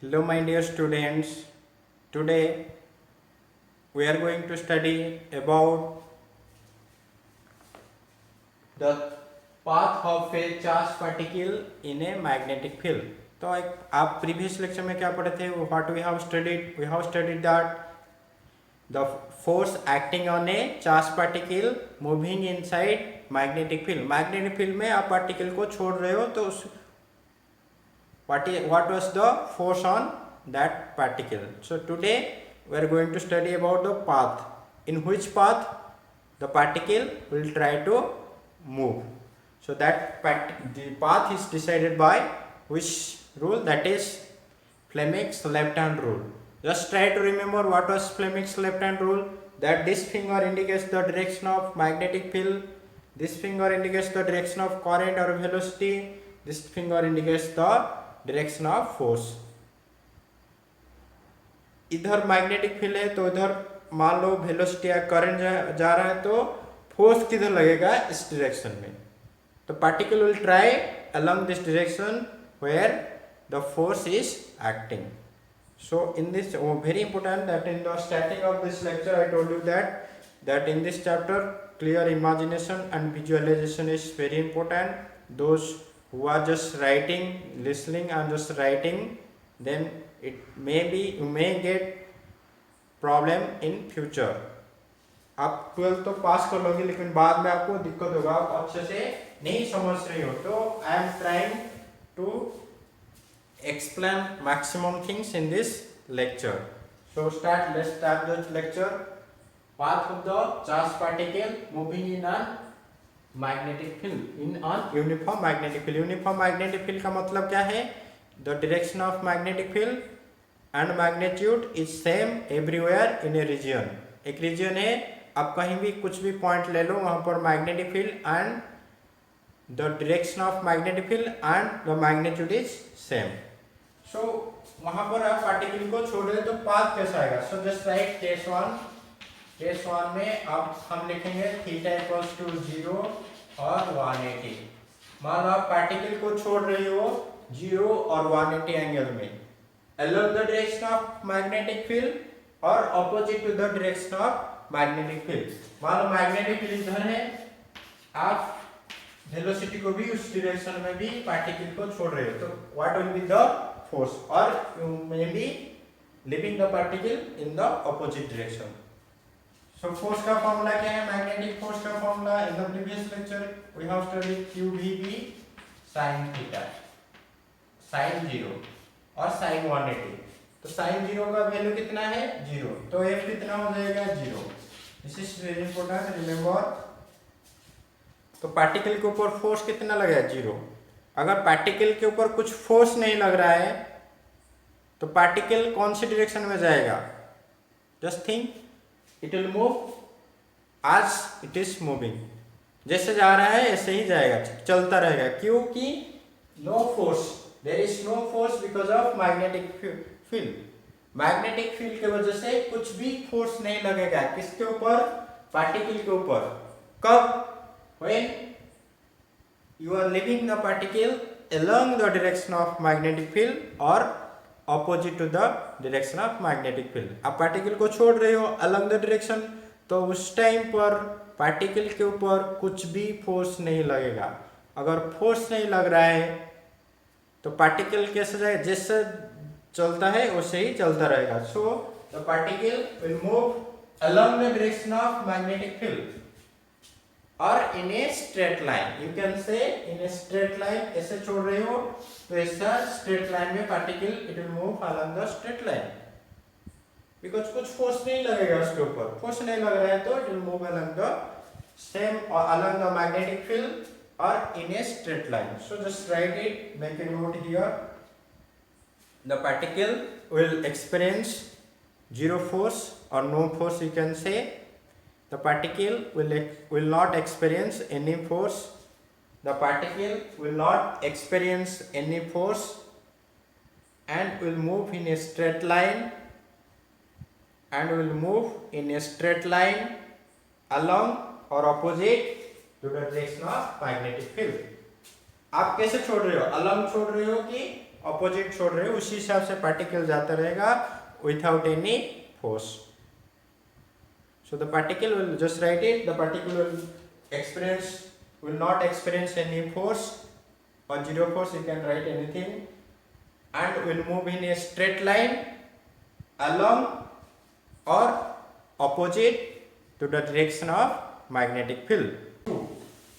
Hello, my dear students. Today we are going to study about the path of a charged particle in a magnetic field. तो एक आप previous lecture में क्या पढ़े थे? What we have studied? We have studied that the force acting on a charged particle moving inside magnetic field. Magnetic field में आप particle को छोड़ रहे हो तो उस what was the force on that particle. So today we are going to study about the path, in which path the particle will try to move. So that the path is decided by which rule? That is Fleming's left hand rule. Just try to remember what was Fleming's left hand rule. That this finger indicates the direction of magnetic field, this finger indicates the direction of current or velocity, this finger indicates the direction of force. इधर magnetic field है तो इधर मान लो velocity या current जा रहा है तो फोर्स किधर लगेगा? इस डायरेक्शन में. तो particle will try along this direction where the force is acting. So in this very important that in the starting of this lecture I told you that in this chapter clear imagination and visualization is very important. Those who are just writing, listening and just writing, then it may be you may get problem in future. आप 12th तो पास कर लोगे लेकिन बाद में आपको दिक्कत होगा, आप अच्छे से नहीं समझ रहे हो. तो I am trying to explain maximum things in this lecture. So let's start the lecture. Path of the charged particle moving in a magnetic field, in an uniform magnetic field. Uniform magnetic field का मतलब क्या है? The direction of magnetic field and magnitude is same everywhere in a region. एक region है, आप कहीं भी कुछ भी point ले लो, वहाँ पर magnetic field and the direction of magnetic field and the magnitude is same. So वहाँ पर आप पार्टिकल को छोड़ रहे तो पाथ कैसा आएगा? So just write case one में अब हम लिखेंगे थीटा इक्वल्स टू 0 और 180. मान लो आप पार्टिकल को छोड़ रहे हो 0 और 180 एंगल में along the direction of magnetic field और opposite to the direction of magnetic field. मान लो मैग्नेटिक फील्ड इधर है, आप वेलोसिटी को भी उस डायरेक्शन में भी पार्टिकल को छोड़ रहे हो तो what will be the force, or you may be leaving the particle in the opposite direction. So force का फॉर्मूला क्या है? मैग्नेटिक फोर्स का formula in the previous lecture we have studied QVB sin theta, sin 0 और sin 180. तो sin 0 का value कितना है? 0. तो F कितना हो जाएगा? 0. This is very important, remember. तो पार्टिकल के ऊपर फोर्स कितना लगा है? 0. अगर पार्टिकल के ऊपर कुछ फोर्स नहीं लग रहा है तो पार्टिकल कौन सी डायरेक्शन में जाएगा? Just think, it will move आज इट इज मूविंग. जैसे जा रहा है ऐसे ही जाएगा, चलता रहेगा. क्योंकि no force, there is no force because of magnetic field. Magnetic field की वजह से कुछ भी फोर्स नहीं लगेगा. किसके ऊपर? पार्टिकल के ऊपर. कब? When you are leaving the particle along the direction of magnetic field or opposite to the direction of magnetic field. आप पार्टिकल को छोड़ रहे हो along the direction तो उस टाइम पर पार्टिकल के ऊपर कुछ भी फोर्स नहीं लगेगा. अगर फोर्स नहीं लग रहा है तो पार्टिकल कैसे जाएगा? जैसे चलता है वैसे ही चलता रहेगा. So the particle will move along the direction of magnetic field और in a straight line. You can say in a straight line. ऐसे छोड़ रहे हो तो ऐसा straight line में particle it will move along the straight line because कुछ force नहीं लगेगा उसके ऊपर. force नहीं लग रहा है तो it will move along the same or along the magnetic field or in a straight line. So just write it, make a note here. The particle will experience zero force or no force, you can say. The particle will not experience any force. The particle will not experience any force and will move in a straight line along or opposite to the direction of magnetic field. आप कैसे छोड़ रहे हो? along छोड़ रहे हो कि opposite छोड़ रहे हो उसी हिसाब से पार्टिकल जाता रहेगा without any force. So the particle will just write it. The particle will not experience any force or zero force. You can write anything, and will move in a straight line along or opposite to the direction of magnetic field.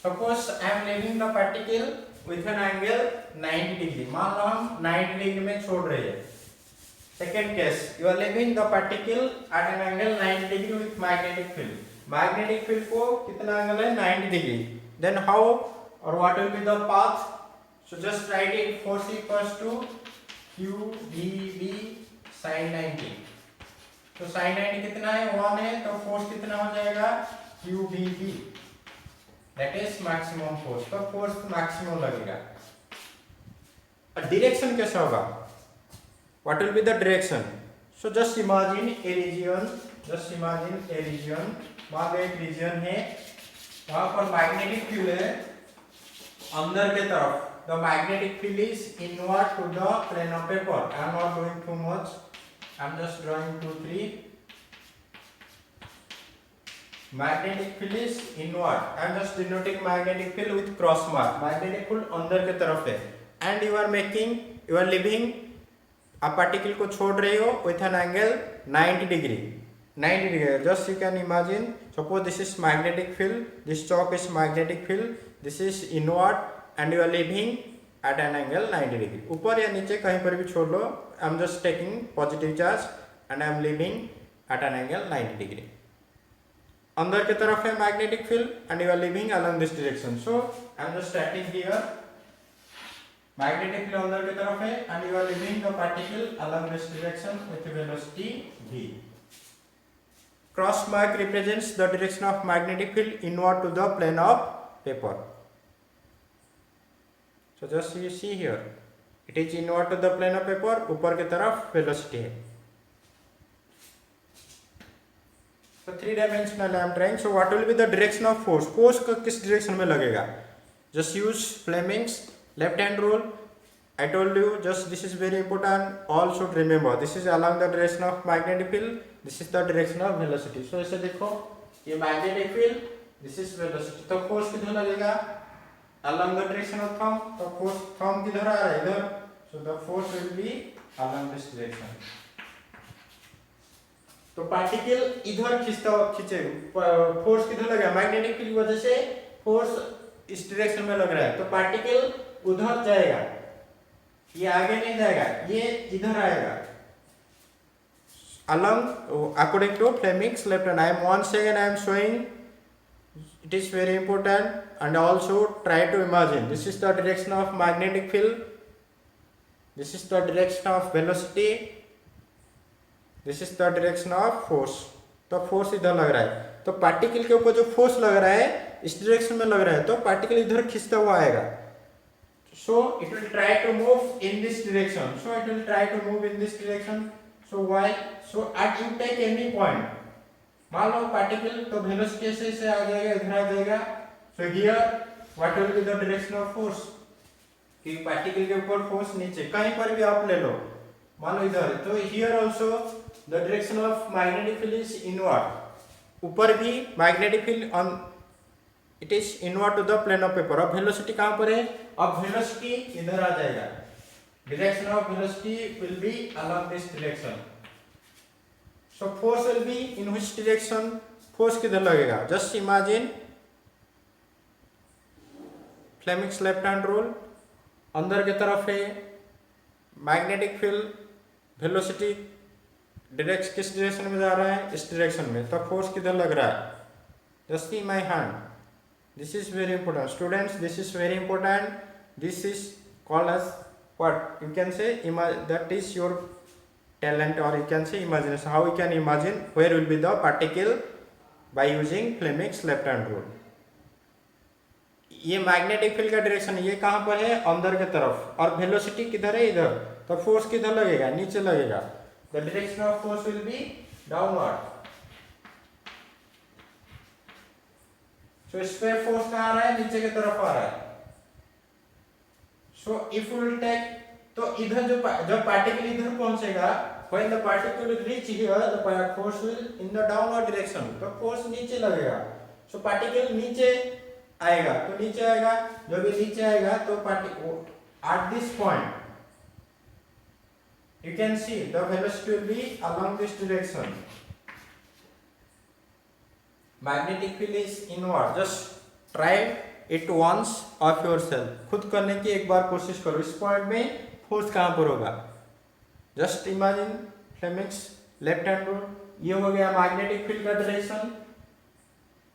Suppose I am leaving the particle with an angle 90 degree. मान लो हम 90 degree में छोड़ रहे हैं. Second case, you are leaving the particle at an angle 90 degree with magnetic field. Magnetic field को कितना angle है 90 degree. Then how or what will be the path? So just write it. Force equals to Q V sin 90. तो sin 90 कितना है 1 है तो force कितना हो जाएगा Q V. That is maximum force. तो force maximum लगेगा. Direction कैसा होगा? What will be the direction? So just imagine a region. वहाँ पे एक region है, वहाँ पर magnetic field है अंदर के तरफ. The magnetic field is inward to the plane of paper. I am not doing too much. I am just drawing 2, 3. Magnetic field is inward. I am just denoting magnetic field with cross mark. Magnetic field अंदर के तरफ है. And you are leaving आप particle को छोड़ रहे हो with an angle 90 degree. Just you can imagine. Suppose this is magnetic field, this chalk is magnetic field, this is inward and you are leaving at an angle 90 degree. ऊपर या नीचे कहीं पर भी छोड़ लो. I am just taking positive charge and I am leaving at an angle 90 degree. अंदर की तरफ है magnetic field and you are living along this direction. So I am just starting here. Magnetic field अंदर की तरफ है and you are leaving the particle along this direction with velocity v. Cross mark represents the direction of magnetic field inward to the plane of paper. So just you see here, it is inward to the plane of paper. ऊपर की तरफ velocity है. So 3 dimensional I am trying. So what will be the direction of force? Force का किस direction में लगेगा? Just use Fleming's left hand rule. I told you just this is very important. All should remember. This is along the direction of magnetic field. This is the direction of velocity. So ऐसे देखो ये magnetic field. This is velocity. तो force किधर लगेगा? Along the direction of thumb. तो force thumb किधर आ रहा है इधर. So the force will be along this direction. तो पार्टिकल इधर खींचे. फोर्स किधर लगा? मैग्नेटिक फील्ड की वजह से फोर्स इस डायरेक्शन में लग रहा है. तो पार्टिकल उधर जाएगा, ये आगे नहीं जाएगा, ये इधर आएगा. Along according to Fleming's left hand. I am once again I am showing. It is very important and also try to imagine. This is the direction of magnetic field. This is the direction of velocity. This is the direction of force. तो force इधर लग रहा है. तो particle के ऊपर जो force लग रहा है इस डायरेक्शन में लग रहा है, तो पार्टिकल इधर खींचता हुआ आएगा. So it will try to move in this direction. So why? So at you take any point. मान लो पार्टिकल तो वेलोसिटी से आ जाएगा, इधर आ जाएगा. So here what will be the direction of force? कि पार्टिकल के ऊपर फोर्स नीचे कहीं पर भी आप ले लो. मान लो इधर, तो here also the direction of magnetic field is inward. ऊपर भी magnetic field on it is inward to the plane of paper. अब वेलोसिटी कहां पर है? अब वेलोसिटी इधर आ जाएगा. Direction of velocity will be along this direction. So force will be in which direction? फोर्स किधर लगेगा? Just imagine Fleming's left hand rule. अंदर की तरफ है मैग्नेटिक फील्ड, वेलोसिटी डायरेक्शन किस डायरेक्शन में जा रहा है? इस डायरेक्शन में. तो फोर्स किधर लग रहा है? Just see my hand. This is very important students. This is very important. This is called as what you can say that is your talent or you can say imagination. How you can imagine where will be the particle by using Fleming's left hand rule. ये magnetic field का direction ये कहां पर है? अंदर के तरफ. और वेलोसिटी किधर है? इधर. तो फोर्स किधर लगेगा? नीचे लगेगा. The direction of force will be downward. So इस पे फोर्स कहां आ रहा है? नीचे की तरफ आ रहा है. So if we will take तो इधर जब पार्टिकल इधर पहुंचेगा, when the particle will reach here, the force will in the downward direction, तो फोर्स नीचे लगेगा। सो पार्टिकल नीचे आएगा, तो नीचे आएगा, जब ये नीचे आएगा तो particle at this point you can see the velocity will be along this direction. Magnetic field is inward. Just try it once of yourself. खुद करने की एक बार कोशिश करो। इस पॉइंट में फोर्स कहाँ पर होगा? Just imagine Fleming's left hand rule, ये हो गया मैग्नेटिक फील्ड का डायरेक्शन,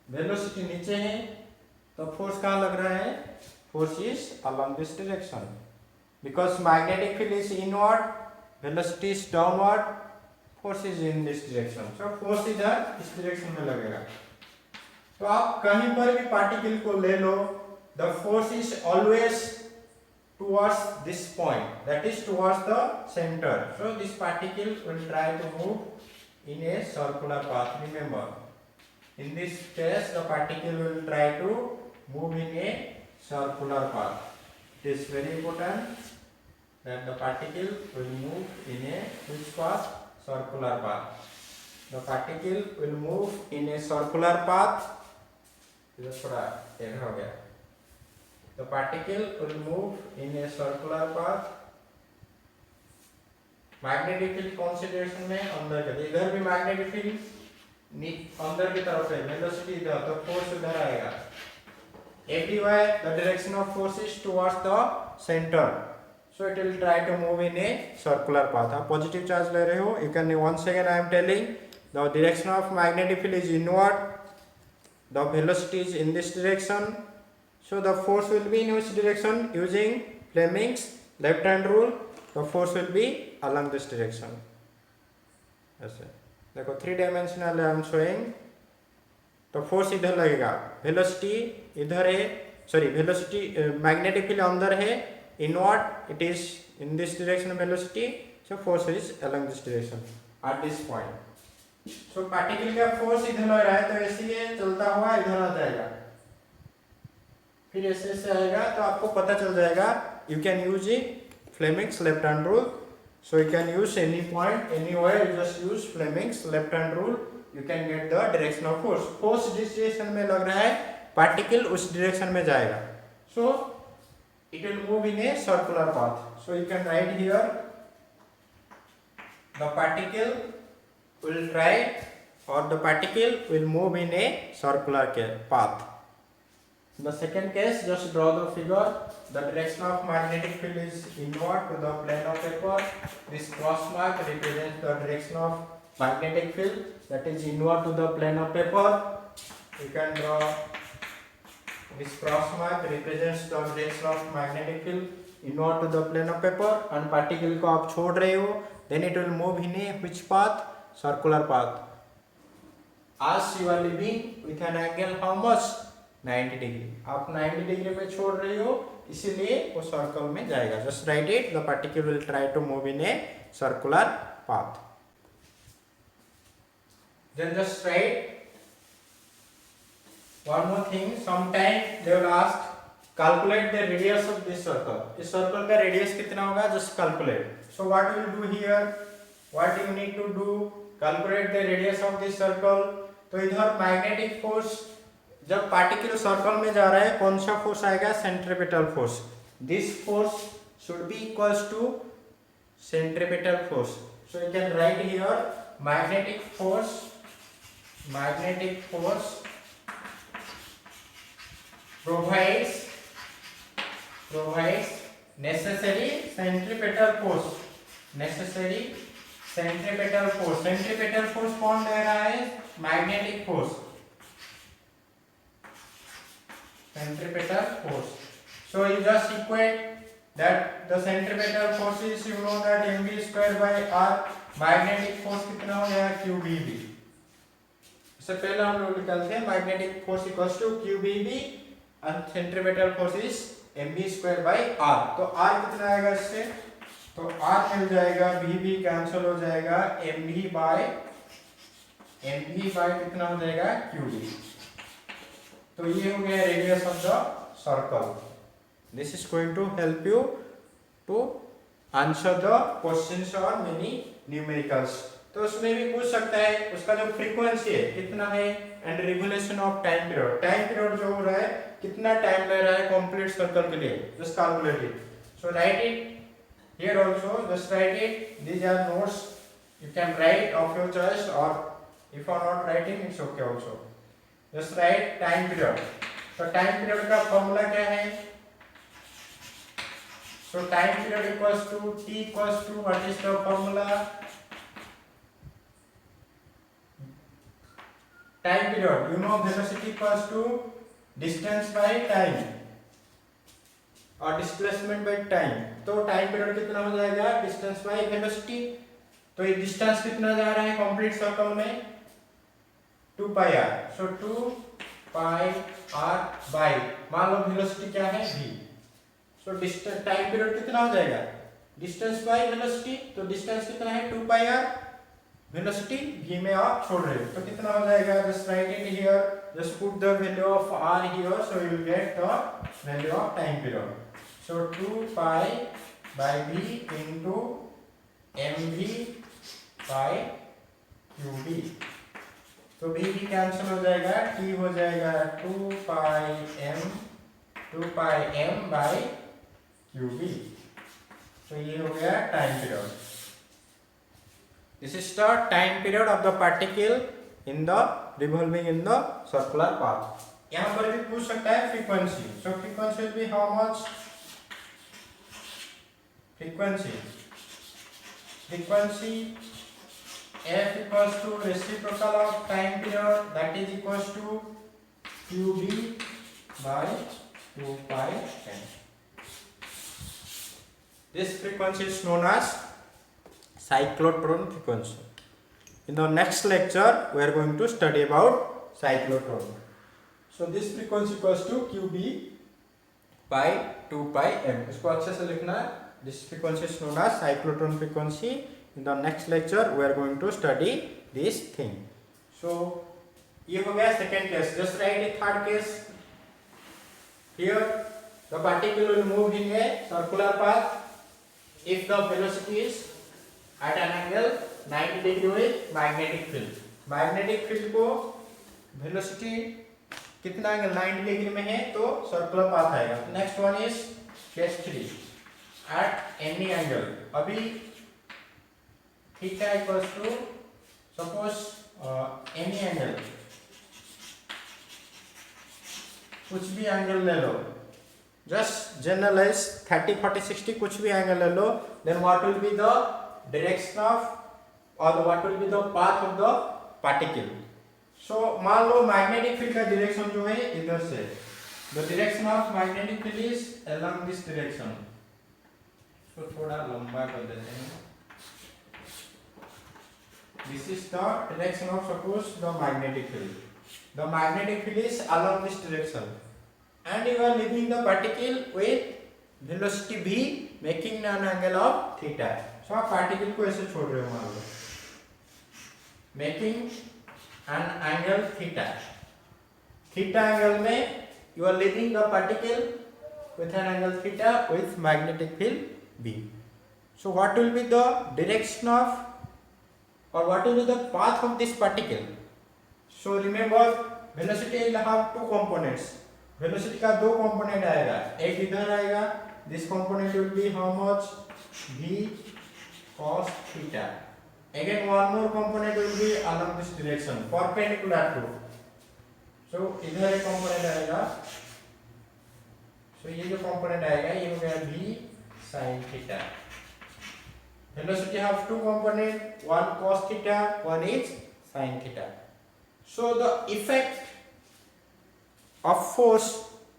वेलोसिटी नीचे है, तो फोर्स कहाँ लग रहा है? Force is along this direction, because magnetic field is inward, velocity is downward, force is in this direction, so force इधर इस डायरेक्शन में लगेगा। तो आप कहीं पर भी पार्टिकल को ले लो, the force is always towards this point, that is towards the center. So this particle will try to move in a circular path. Remember, in this case the particle will try to move in a circular path. It is very important that the particle will move in a which path? Circular path. The particle will move in a circular path. इधर थोड़ा error हो गया। The particle will move in a circular path. Magnetic field कौन से direction में? अंदर के, इधर भी मैग्नेटिक फील्ड अंदर की तरफ है, वेलोसिटी इधर, तो फोर्स उधर आएगा। everywhere the direction of force is towards the center, so it will try to move in a circular path. आप पॉजिटिव चार्ज ले रहे हो, you can once again I am telling the direction of magnetic field is inward, the velocity is in this direction, so the force will be in which direction? Using Fleming's left hand rule, the force will be along this direction. ऐसे देखो 3 dimensional I am showing, तो force इधर लगेगा, velocity इधर है, sorry velocity magnetic field अंदर है, inward, it is in this direction velocity, so force is along this direction at this point. So particle का फोर्स इधर लग रहा है, तो ऐसे ये चलता हुआ इधर आ जाएगा, फिर ऐसे आएगा, तो आपको पता चल जाएगा। You can use Fleming's left hand rule, so you can use any point anywhere, you just use Fleming's left hand rule, you can get the direction of force. Force जिस डायरेक्शन में लग रहा है, पार्टिकल उस direction में जाएगा, so it will move in a circular path. So you can write here the particle will try और the particle will move in a circular path. The second case, just draw the figure. The direction of magnetic field is inward to the plane of paper. This cross mark represents the direction of magnetic field, that is inward to the plane of paper. You can draw this cross mark represents the direction of magnetic field inward to the plane of paper, and particle को आप छोड़ रहे हो, then it will move in a which path? Circular path. As you are living with an angle how much? 90 degree, आप 90 degree में छोड़ रहे हो, इसीलिए वो सर्कल में जाएगा। Just write it, the particle will try to move in a circular path. Then just write one more thing, sometime they will ask calculate the radius of this circle. इस circle का radius कितना होगा? Just calculate. So what will do here, what you need to do, calculate the radius of this circle. तो इधर magnetic force, जब particle circle में जा रहा है, कौन सा फोर्स आएगा? Centripetal force. This force should be equals to centripetal force. So you can write here magnetic force provides necessary centripetal force। Centripetal force कौन दे रहा है? Magnetic force, centripetal force. So you just equate that the centripetal force is, you know that mv square by r, magnetic force कितना हो गया? qbb। इससे पहले हम लोग निकालते हैं magnetic force equals to qbb and centripetal force is mv square by r। तो r कितना आएगा इससे? तो r मिल जाएगा, vb कैंसिल हो जाएगा, mv बाय कितना हो जाएगा? qb। तो ये हो गया radius of the circle. This is going to help you to answer the questions और मेनी न्यूमेरिकल्स। तो उसमें भी पूछ सकता है उसका जो फ्रीक्वेंसी है कितना है and regulation of time period, time period जो हो रहा है कितना टाइम ले रहा है कंप्लीट सर्कल के लिए, just calculate it. So write it here also, just write it, these are notes, you can write of your choice, or if you are not writing it's okay also, just write time period। तो time period का formula क्या है? So time period equals to t equals to what is the formula? Time period, you know velocity equals to distance by time और displacement by time। तो time period कितना हो जाएगा? Distance by velocity. तो ये distance कितना जा रहा है कंप्लीट सर्कल में? 2 पाई r। सो 2 पाई r बाय, मान लो वेलोसिटी क्या है v। So distance time period कितना हो जाएगा? Distance by velocity. तो डिस्टेंस कितना है? 2 पाई r, वेलोसिटी v में आप छोड़ रहे हो तो कितना हो जाएगा? Just write it here, just put the value of r here, so you will get the value of time period. So 2 pi by v into mv by qb। तो v भी कैंसिल हो जाएगा, t हो जाएगा 2 पाई m bye qb। तो ये हो गया time period. This is the time period of the particle in the revolving in the circular path। यहाँ पर भी पूछ सकता है frequency। So frequency will be how much? Frequency f equals to reciprocal of time period, that is equals to qb by 2 pi m। This frequency is known as cyclotron frequency। In the next lecture we are going to study about cyclotron। So this frequency equals to qb by 2 pi m। इसको अच्छे से लिखना है। This frequency is known as cyclotron frequency। In the next lecture we are going to study this thing। So ये हो गया second case। Just write the third case। Here the particle will move in a circular path if the velocity is at an angle 90 degree with magnetic field। magnetic field को velocity कितना angle 90 degree में है तो circular path आएगा। Next one is case 3 at any angle. अभी theta equals to suppose any angle, कुछ भी angle ले लो, जस्ट जनरलाइज 30 40 60 कुछ भी एंगल ले लो, then what will be the direction of और what will be the path of the particle. सो मान लो मैग्नेटिक फील्ड का डायरेक्शन जो है इधर से, the direction of magnetic field is along this direction. इसको थोड़ा लंबा कर देते हैं। This is the direction of suppose the magnetic field. The magnetic field is along this direction and you are leaving the particle with velocity v making an angle of theta। so आप particle को ऐसे छोड़ रहे हो, मान लो making an angle theta। theta angle में you are leaving the particle with an angle theta with magnetic field v। so what will be the direction of or what will be the path of this particle? so remember velocity will have two components। Velocity का दो component आएगा, एक इधर आएगा, this component will be how much v cos theta। Again one more component will be along this direction perpendicular to. सो इधर एक component आएगा, सो ये जो कंपोनेंट आएगा ये हो गया v sin theta। Velocity have two component, one cos theta, one is sin theta। so the effect of force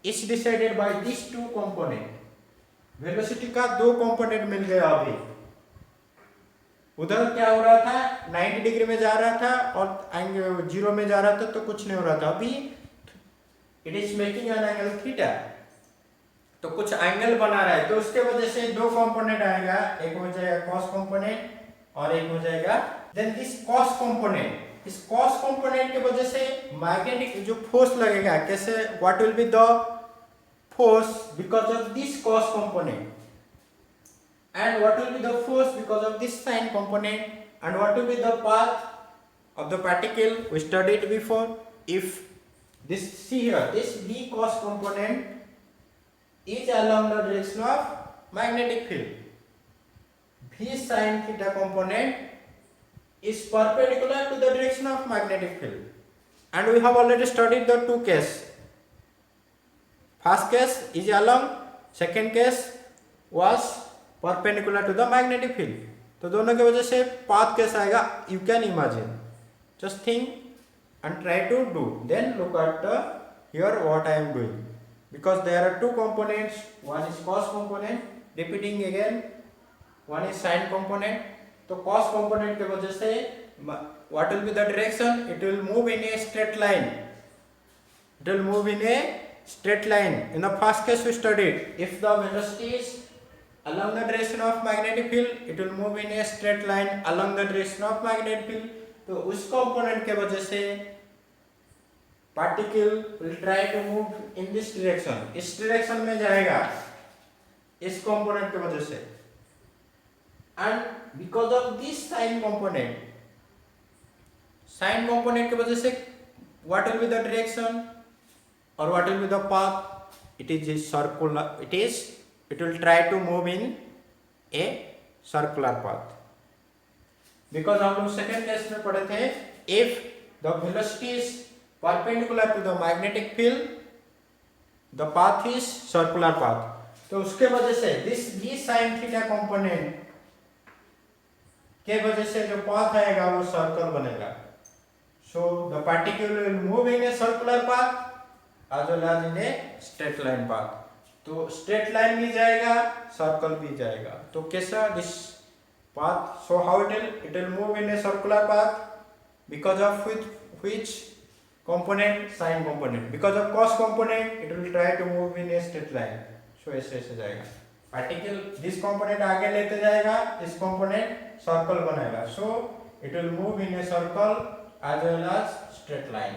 is decided by these two component। Velocity का दो कंपोनेंट मिल गया। अभी उधर क्या हो रहा था, 90 डिग्री में जा रहा था और एंगल 0 में जा रहा था तो कुछ नहीं हो रहा था। अभी it is making an angle theta, तो कुछ एंगल बना रहा है, तो उसके वजह से दो कंपोनेंट आएगा, एक हो जाएगा cos कंपोनेंट और एक हो जाएगा देन दिस cos कंपोनेंट। इस cos कंपोनेंट के वजह से मैग्नेटिक जो फोर्स लगेगा, कैसे, what will be the force because of this cos component. And what will be the force because of this sign component, and what will be the path of the particle we studied before. If this, see here, this B cos component is along the direction of magnetic field, V sin theta component is perpendicular to the direction of magnetic field, and we have already studied the two cases. First case is along, second case was perpendicular to the magnetic field. तो दोनों की वजह से path कैसा आएगा, you can imagine. Just think and try to do. Then look at the here what I am doing. Because there are two components. One is cos component. Repeating again. One is sin component. तो cos component की वजह से what will be the direction? It will move in a straight line. It will move in a straight line. In the first case we studied, if the velocity is along the direction of magnetic field, it will move in a straight line along the direction of magnetic field. तो उस component के वजह से particle will try to move in this direction. इस direction में जाएगा इस component के वजह से. And because of this sin component की वजह से what will be the direction or what will be the path? It is circular. It will try to move in a circular path. Because हम लोग second test में पढ़े थे, if the velocity is perpendicular to the magnetic field, the path is circular path. तो उसके वजह से this V sin theta component के वजह से जो path आएगा वो circle बनेगा. So the particle will move in a circular path as well as in a straight line path. तो straight line भी जाएगा, circle भी जाएगा. तो कैसा this path? So how it will move in a circular path because of which component? Sin component. Because of cos component, it will try to move in a straight line. So ऐसे जाएगा. Particle this component आगे लेते जाएगा, इस component circle बनाएगा. So it will move in a circle as well as straight line.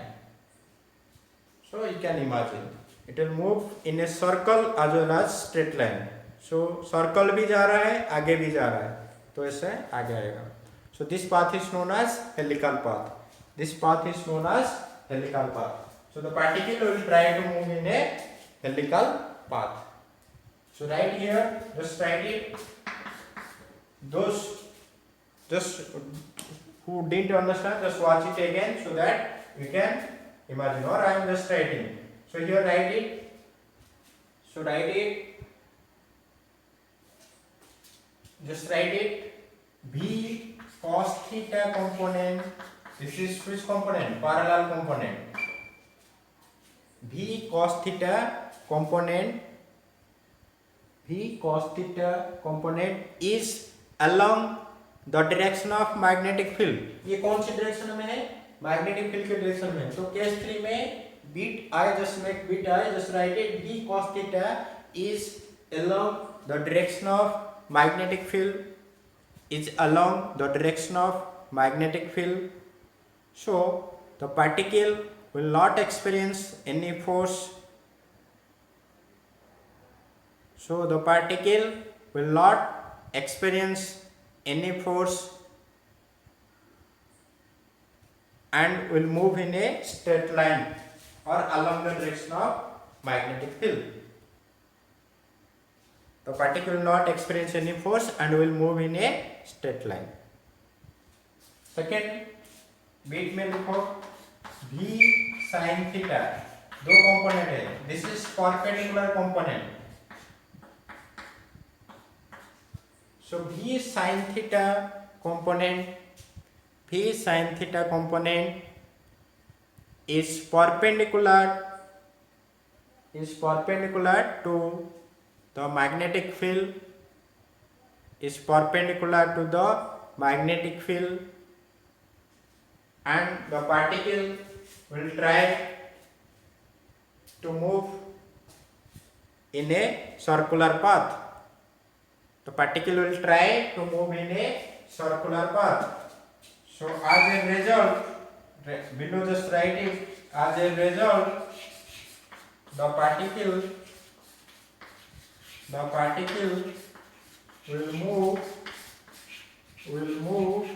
So you can imagine, it will move in a circle as well as straight line. So circle भी जा रहा है, आगे भी जा रहा है, तो ऐसे आगे आएगा. So this path is known as helical path. This path is known as helical path. So the particle will try to move in a helical path. So right here, just write it. Those just who didn't understand, just watch it again so that you can imagine. Or I am just writing. So here write it. So write it. Just write it. V cos theta component. This is which component? Parallel component. V cos theta component. V cos theta component is along the direction of magnetic field. ये कौन सी direction में है? Magnetic field के direction में. तो case 3 में bit I, just make bit I, just write it. V cos theta is along the direction of magnetic field. Is along the direction of magnetic field. So the particle will not experience any force. So the particle will not experience any force and will move in a straight line or along the direction of magnetic field. The particle will not experience any force and will move in a straight line. Second, बीच में लिखो V sin theta. दो component है. This is perpendicular component. So V sin theta component is perpendicular to the magnetic field. Is perpendicular to the magnetic field, and the particle will try to move in a circular path. The particle will try to move in a circular path. So as a result, below just write it, as a result, the particle will move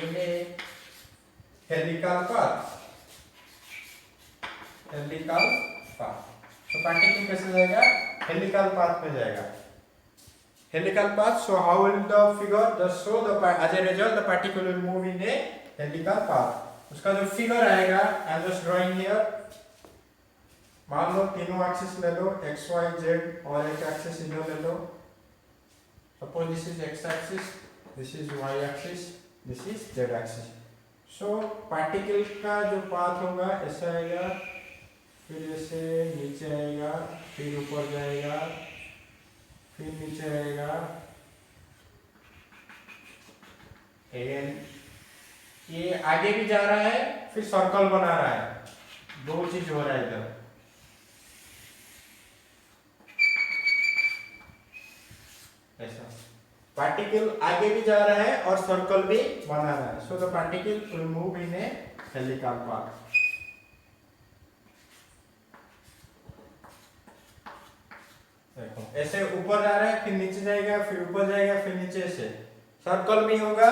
in a helical path. तो particle कैसे जाएगा? Helical path में जाएगा. Helical path. So how will the figure just show the as a result the particle will move in a helical path. उसका जो figure आएगा I am just drawing here. मान लो तीनों एक्सिस ले लो x y z और एक axis इधर ले लो. Suppose this is x axis, this is y axis, this is z axis. So particle का जो पाथ होगा ऐसा आएगा, फिर ऐसे नीचे आएगा, फिर ऊपर जाएगा, फिर नीचे आएगा. ये आगे भी जा रहा है, फिर सर्कल बना रहा है. दो चीज हो रहा है इधर. ऐसा पार्टिकल आगे भी जा रहा है और सर्कल भी बना रहा है. So the particle will move in A helical path. देखो ऐसे ऊपर जा रहा है, फिर नीचे जाएगा, फिर ऊपर जाएगा, फिर नीचे. ऐसे सर्कल भी होगा,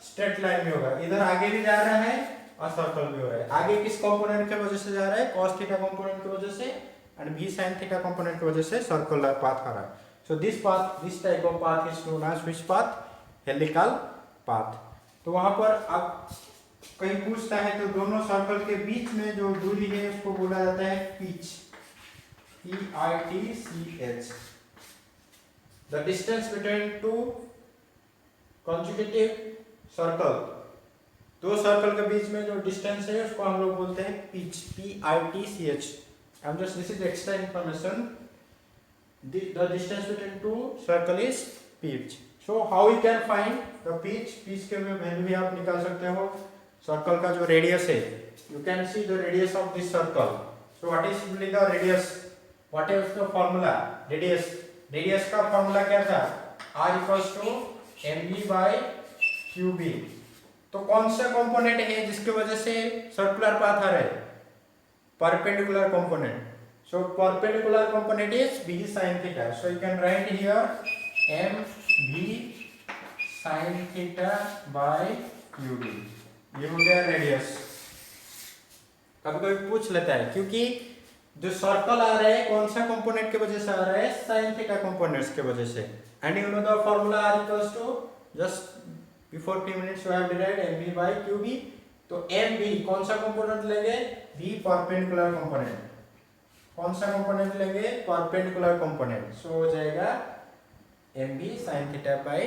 स्ट्रेट लाइन भी होगा. इधर आगे भी जा रहा है और सर्कल भी हो रहा है. आगे किस कंपोनेंट की वजह से जा रहा है? cos थीटा कंपोनेंट की वजह से, and v sin theta component की वजह से सर्कुलर पाथ आ रहा है. So this type of path is known as which path? Helical path. तो वहां पर आप कहीं पूछता है तो दोनों सर्कल के बीच में जो दूरी है उसको बोला जाता है pitch. PITCH. The distance between two consecutive circle. दो सर्कल के बीच में जो डिस्टेंस है उसको हम लोग बोलते हैं pitch. PITCH. I'm just this is extra information. The distance between two circle is pitch. So how we can find the pitch? Pitch के वैल्यू भी आप निकाल सकते हो. सर्कल का जो रेडियस है, you can see the radius of this circle. So what is simply the radius? What is the formula? Radius का formula क्या था? R equals to mv by qb. तो कौन सा कंपोनेंट है जिसके वजह से सर्कुलर पाथ आ रहा है? Perpendicular component. So perpendicular component is v sin theta. So you can write here mv sin theta by qb. ये हो गया रेडियस. कभी कोई पूछ लेता है क्योंकि जो सर्कल आ रहा है कौन सा कंपोनेंट के वजह से आ रहा है? sin थीटा कंपोनेंट्स के वजह से. And you know the formula r equals to just before 3 minutes you have derived mv by qb. तो mv कौन सा कंपोनेंट लेंगे? v perpendicular component. कौन सा कंपोनेंट लेंगे? Perpendicular component. सो हो जाएगा mv sin theta by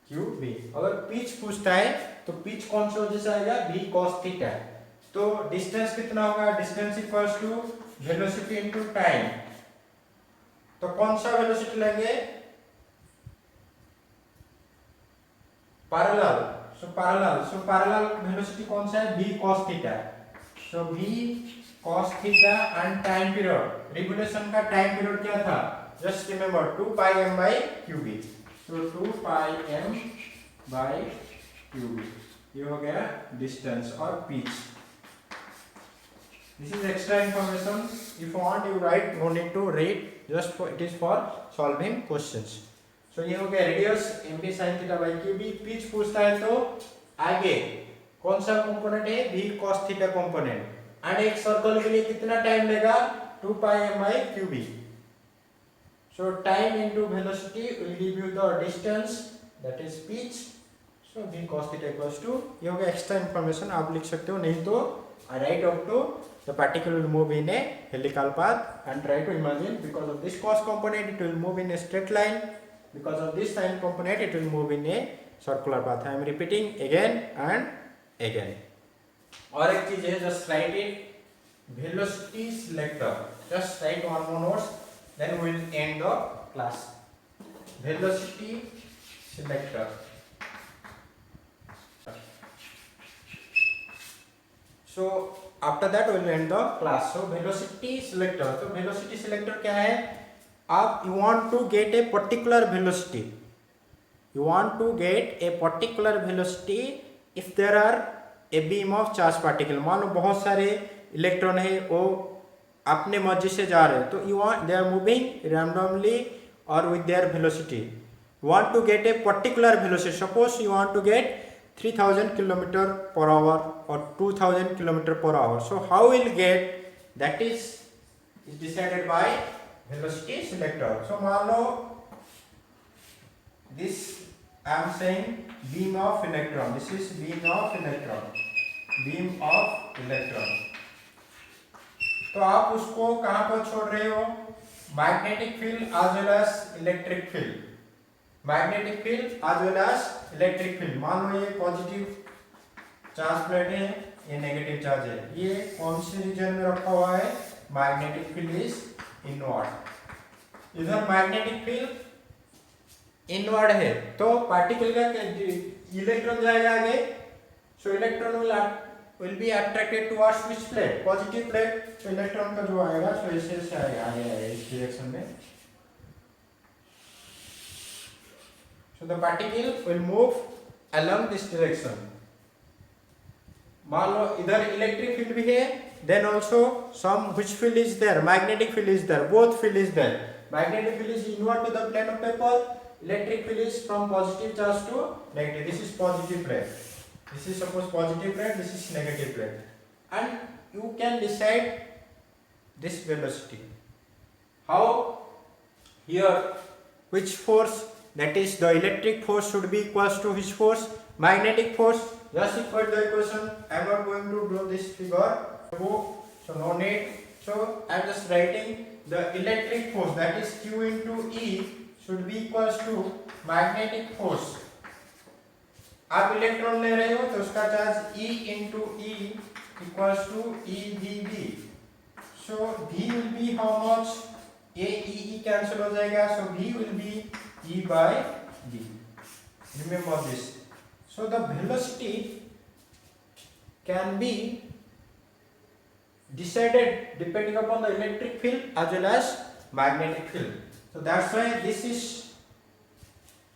qb. अगर पिच पूछता है तो पिच कौन सी वजह से आएगा? v cos theta. तो डिस्टेंस कितना होगा? Distance equals to velocity into time. तो कौन सा वेलोसिटी लेंगे? पैरेलल. सो पैरेलल वेलोसिटी कौन सा है? v cos theta. So v cos theta and time period. Revolution का टाइम पीरियड क्या था? Just remember 2 pi m by qb. So 2 pi m by qb. ये हो गया डिस्टेंस और pitch. This is extra information. If you want, you write. No need to read. Just for it is for solving questions. So ये हो गया radius mv sin theta by qb. Pitch पूछता है तो आगे कौन सा कंपोनेंट है? v cos theta component. And एक सर्कल के लिए कितना टाइम लेगा? 2 pi m by qb. So time into velocity will give you the distance, that is pitch. So v cos theta equals to, ये हो गया एक्स्ट्रा इंफॉर्मेशन. आप लिख सकते हो, नहीं तो I write up to the particle will move in a helical path and try to imagine because of this cos component it will move in a straight line, because of this sin component it will move in a circular path. I am repeating again and again. और एक चीज है, just write it velocity selector. Just write one more notes, then we will end the class. Velocity selector. So after that we will end the class. So velocity selector. So velocity selector क्या है? आप you want to get a particular velocity. You want to get a particular velocity if there are a beam of charged particle. मान लो बहुत सारे electron है वो अपने मर्जी से जा रहे हैं, तो you want they are moving randomly or with their velocity. You want to get a particular velocity. Suppose you want to get 3000 km per hour or 2000 km per hour. So how will get, that is decided by velocity selector. So मान लो this I am saying beam of electron. This is beam of electron. Beam of electron. तो आप उसको कहाँ पर छोड़ रहे हो? Magnetic field as well as electric field. Magnetic field as well as electric field. मान लो ये पॉजिटिव चार्ज प्लेट है, ये नेगेटिव चार्ज है. ये कौन से रीजन में रखा हुआ है? Magnetic field is inward. इधर मैग्नेटिक फील्ड इनवर्ड है तो पार्टिकल का इलेक्ट्रॉन जाएगा आगे. सो electron will be attracted towards which plate? Positive plate. So electron का जो आएगा so ऐसे आएगा इस direction में. So the particle will move along this direction. मान लो इधर इलेक्ट्रिक फील्ड भी है, then also some which field is there? Magnetic field is there. Both field is there. Magnetic field is inward to the plane of paper. Electric field is from positive charge to negative. This is positive plate. This is suppose positive plate, this is negative plate, and you can decide this velocity. How? Here which force, that is the electric force, should be equals to which force? Magnetic force. Just equate the equation. I am not going to draw this figure, so no need. So I am just writing the electric force, that is Q into E, should be equals to magnetic force. आप electron ले रहे हो तो उसका charge E into E equals to EdV. So V will be how much? E cancel हो जाएगा, so V will be E by D. Remember this. So the velocity can be decided depending upon the electric field as well as magnetic field. So that's why this is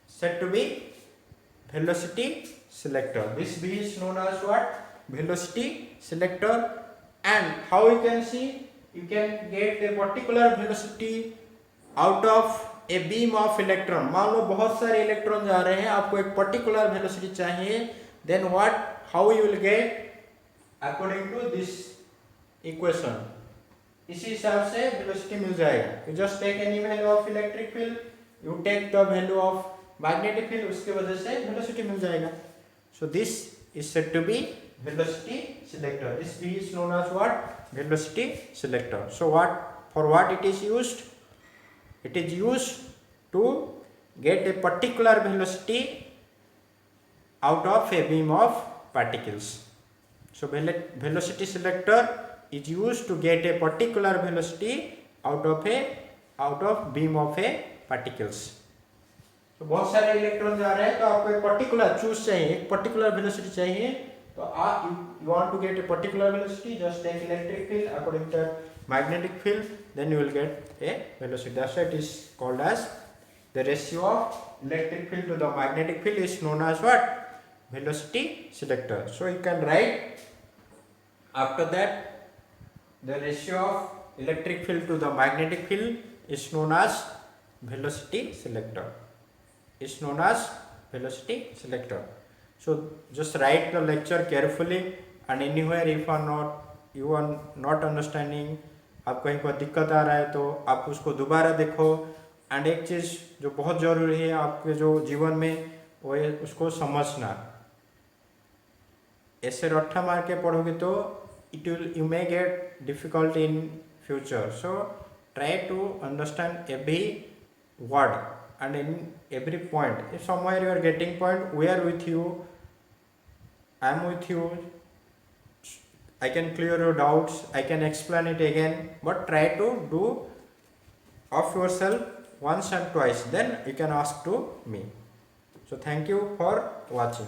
said to be velocity selector. This B is known as what? Velocity selector. And how you can see? You can get a particular velocity out of a beam of electron. मान लो बहुत सारे electron जा रहे हैं, आपको एक particular velocity चाहिए. Then what? How you will get? According to this equation. इसी हिसाब से वेलोसिटी मिल जाएगा. You just take any value of electric field, you take the value of magnetic field, उसके वजह से velocity मिल जाएगा. So this is said to be velocity selector. This B is known as what? Velocity selector. So for what it is used? It is used to get a particular velocity out of a beam of particles. So velocity selector is used to get a particular velocity out of beam of a particles. तो बहुत सारे electron जा रहे हैं तो आपको एक particular choose चाहिए, एक पर्टिकुलर वेलोसिटी चाहिए. तो आप you want to get a particular velocity, just take electric field according to magnetic field, then you will get a velocity. That's why it is called as the ratio of electric field to the magnetic field is known as what? Velocity selector. So you can write after that the ratio of electric field to the magnetic field is known as velocity selector. Is known as velocity selector. So just write the lecture carefully, and anywhere if you are not understanding, आप कहीं पर दिक्कत आ रहा है तो आप उसको दोबारा देखो. एंड एक चीज़ जो बहुत ज़रूरी है आपके जो जीवन में वो है उसको समझना. ऐसे रट्टा मार के पढ़ोगे तो you may get difficult in future. So try to understand every word and in every point. If somewhere you are getting point, we are with you, I am with you, I can clear your doubts, I can explain it again, but try to do of yourself once and twice, then you can ask to me. So thank you for watching.